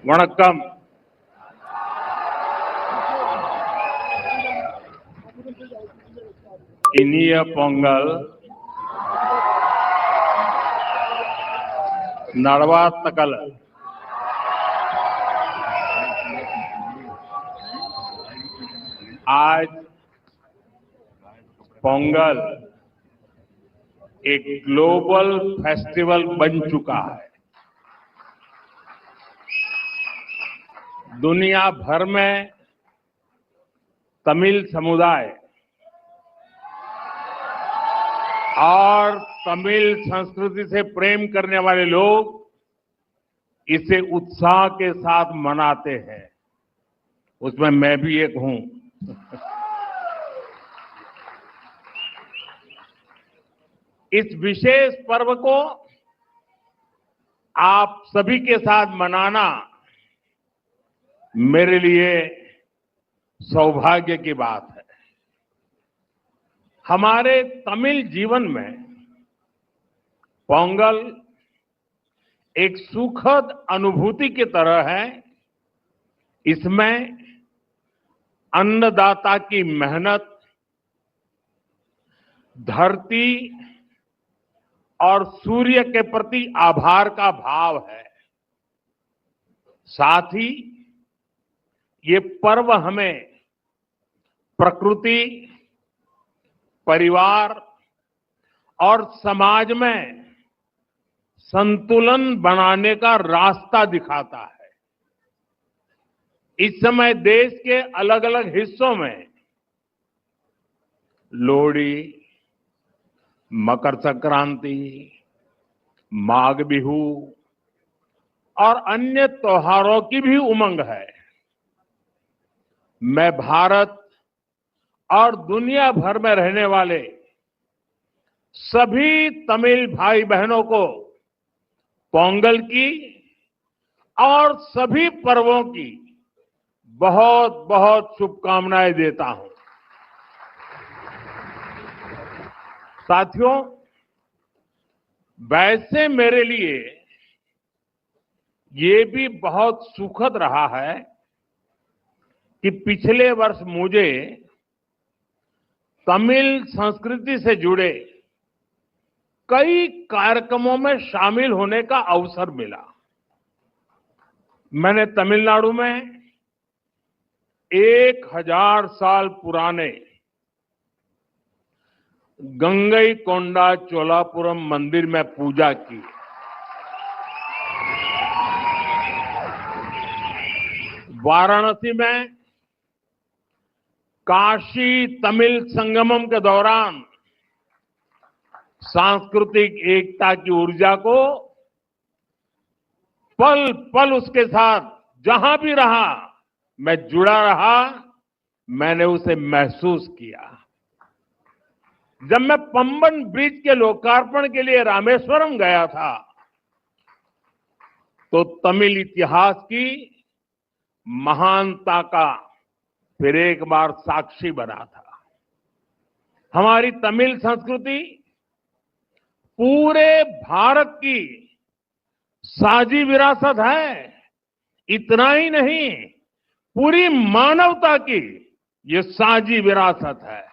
வணக்கம். இனிய பொங்கல் நல்வாழ்த்துக்கள். आज पोंगल एक ग्लोबल फेस्टिवल बन चुका है. दुनिया भर में तमिल समुदाय और तमिल संस्कृति से प्रेम करने वाले लोग इसे उत्साह के साथ मनाते हैं. उसमें मैं भी एक हूं. इस विशेष पर्व को आप सभी के साथ मनाना मेरे लिए सौभाग्य की बात है. हमारे तमिल जीवन में पोंगल एक सुखद अनुभूति की तरह है. इसमें अन्नदाता की मेहनत, धरती और सूर्य के प्रति आभार का भाव है. साथ ही ये पर्व हमें प्रकृति, परिवार और समाज में संतुलन बनाने का रास्ता दिखाता है. इस समय देश के अलग अलग हिस्सों में लोहड़ी, मकर संक्रांति, माघ बिहू और अन्य त्योहारों की भी उमंग है. मैं भारत और दुनिया भर में रहने वाले सभी तमिल भाई बहनों को पोंगल की और सभी पर्वों की बहुत बहुत शुभकामनाएं देता हूं. साथियों, वैसे मेरे लिए ये भी बहुत सुखद रहा है कि पिछले वर्ष मुझे तमिल संस्कृति से जुड़े कई कार्यक्रमों में शामिल होने का अवसर मिला. मैंने तमिलनाडु में 1000 साल पुराने गंगईकोंडा चोलापुरम मंदिर में पूजा की. वाराणसी में काशी तमिल संगमम के दौरान सांस्कृतिक एकता की ऊर्जा को पल पल उसके साथ जहां भी रहा मैं जुड़ा रहा. मैंने उसे महसूस किया. जब मैं पंबन ब्रिज के लोकार्पण के लिए रामेश्वरम गया था तो तमिल इतिहास की महानता का फिर एक बार साक्षी बना था. हमारी तमिल संस्कृति पूरे भारत की साझी विरासत है. इतना ही नहीं, पूरी मानवता की ये साझी विरासत है.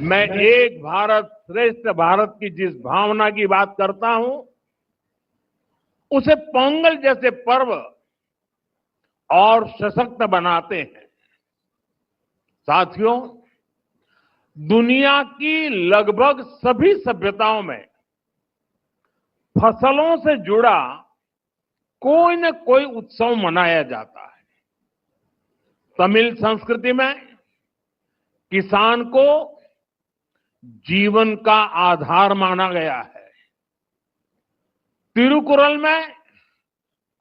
मैं एक भारत श्रेष्ठ भारत की जिस भावना की बात करता हूं उसे पोंगल जैसे पर्व और सशक्त बनाते हैं. साथियों, दुनिया की लगभग सभी सभ्यताओं में फसलों से जुड़ा कोई न कोई उत्सव मनाया जाता है. तमिल संस्कृति में किसान को जीवन का आधार माना गया है. तिरुकुरल में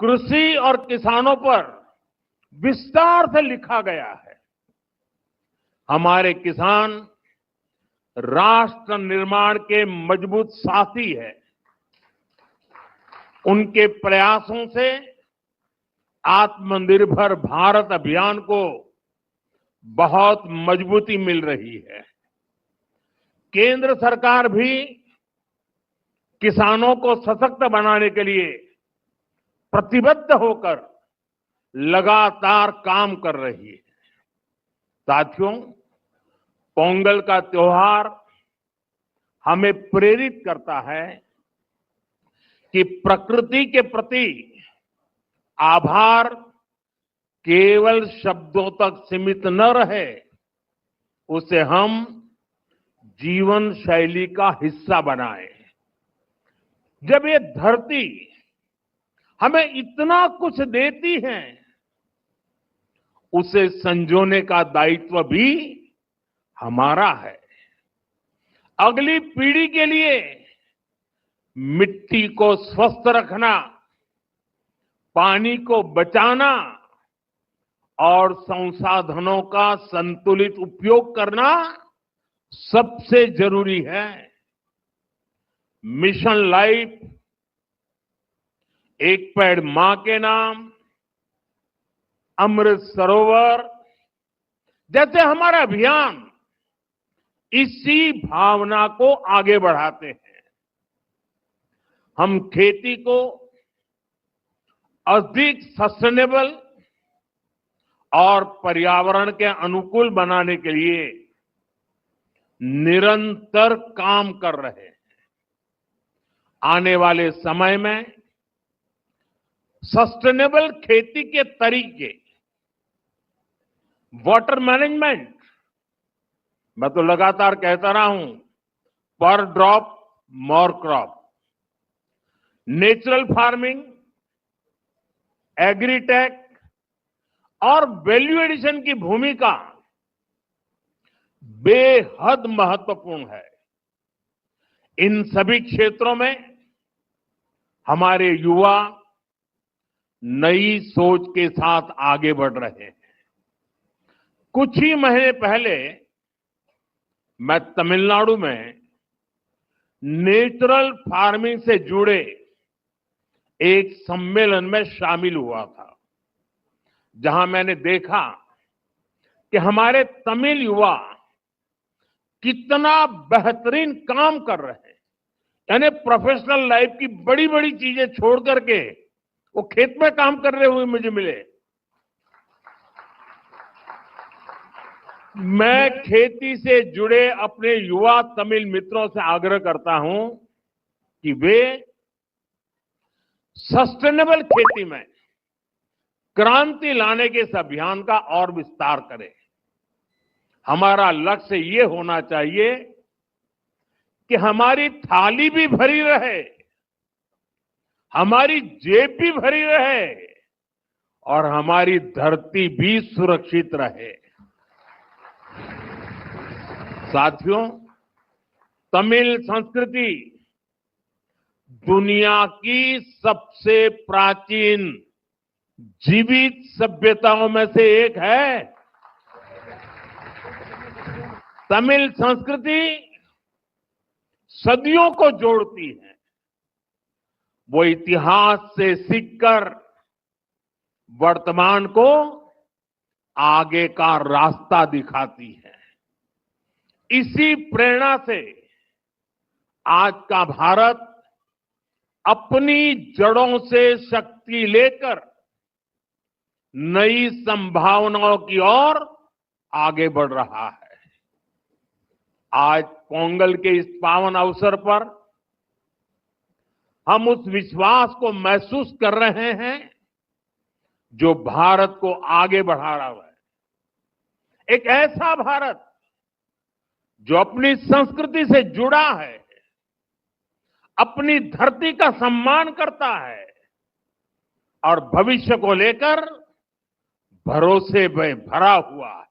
कृषि और किसानों पर विस्तार से लिखा गया है. हमारे किसान राष्ट्र निर्माण के मजबूत साथी है. उनके प्रयासों से आत्मनिर्भर भारत अभियान को बहुत मजबूती मिल रही है. केंद्र सरकार भी किसानों को सशक्त बनाने के लिए प्रतिबद्ध होकर लगातार काम कर रही है। साथियों, पोंगल का त्योहार हमें प्रेरित करता है कि प्रकृति के प्रति आभार केवल शब्दों तक सीमित न रहे, उसे हम जीवन शैली का हिस्सा बनाएं। जब ये धरती हमें इतना कुछ देती है, उसे संजोने का दायित्व भी हमारा है। अगली पीढ़ी के लिए मिट्टी को स्वस्थ रखना, पानी को बचाना और संसाधनों का संतुलित उपयोग करना सबसे जरूरी है। मिशन लाइफ, एक पेड़ मां के नाम, अमृत सरोवर जैसे हमारा अभियान इसी भावना को आगे बढ़ाते हैं। हम खेती को अधिक सस्टेनेबल और पर्यावरण के अनुकूल बनाने के लिए निरंतर काम कर रहे हैं। आने वाले समय में सस्टेनेबल खेती के तरीके, वाटर मैनेजमेंट, मैं तो लगातार कहता रहा हूं, पर drop more crop, natural farming, agritech और वैल्यू एडिशन की भूमिका बेहद महत्वपूर्ण है। इन सभी क्षेत्रों में हमारे युवा नई सोच के साथ आगे बढ़ रहे हैं। कुछ ही महीने पहले मैं तमिलनाडु में नेचुरल फार्मिंग से जुड़े एक सम्मेलन में शामिल हुआ था, जहां मैंने देखा कि हमारे तमिल युवा कितना बेहतरीन काम कर रहे हैं। यानी प्रोफेशनल लाइफ की बड़ी बड़ी चीजें छोड़ करके वो खेत में काम कर रहे हुए मुझे मिले। मैं खेती से जुड़े अपने युवा तमिल मित्रों से आग्रह करता हूं कि वे सस्टेनेबल खेती में क्रांति लाने के इस अभियान का और विस्तार करें। हमारा लक्ष्य ये होना चाहिए कि हमारी थाली भी भरी रहे, हमारी जेब भी भरी रहे और हमारी धरती भी सुरक्षित रहे। साथियों, तमिल संस्कृति दुनिया की सबसे प्राचीन जीवित सभ्यताओं में से एक है। तमिल संस्कृति सदियों को जोड़ती है। वो इतिहास से सीखकर वर्तमान को आगे का रास्ता दिखाती है। इसी प्रेरणा से आज का भारत अपनी जड़ों से शक्ति लेकर नई संभावनाओं की ओर आगे बढ़ रहा है। आज पोंगल के इस पावन अवसर पर हम उस विश्वास को महसूस कर रहे हैं जो भारत को आगे बढ़ा रहा है। एक ऐसा भारत जो अपनी संस्कृति से जुड़ा है, अपनी धरती का सम्मान करता है और भविष्य को लेकर भरोसे में भरा हुआ है।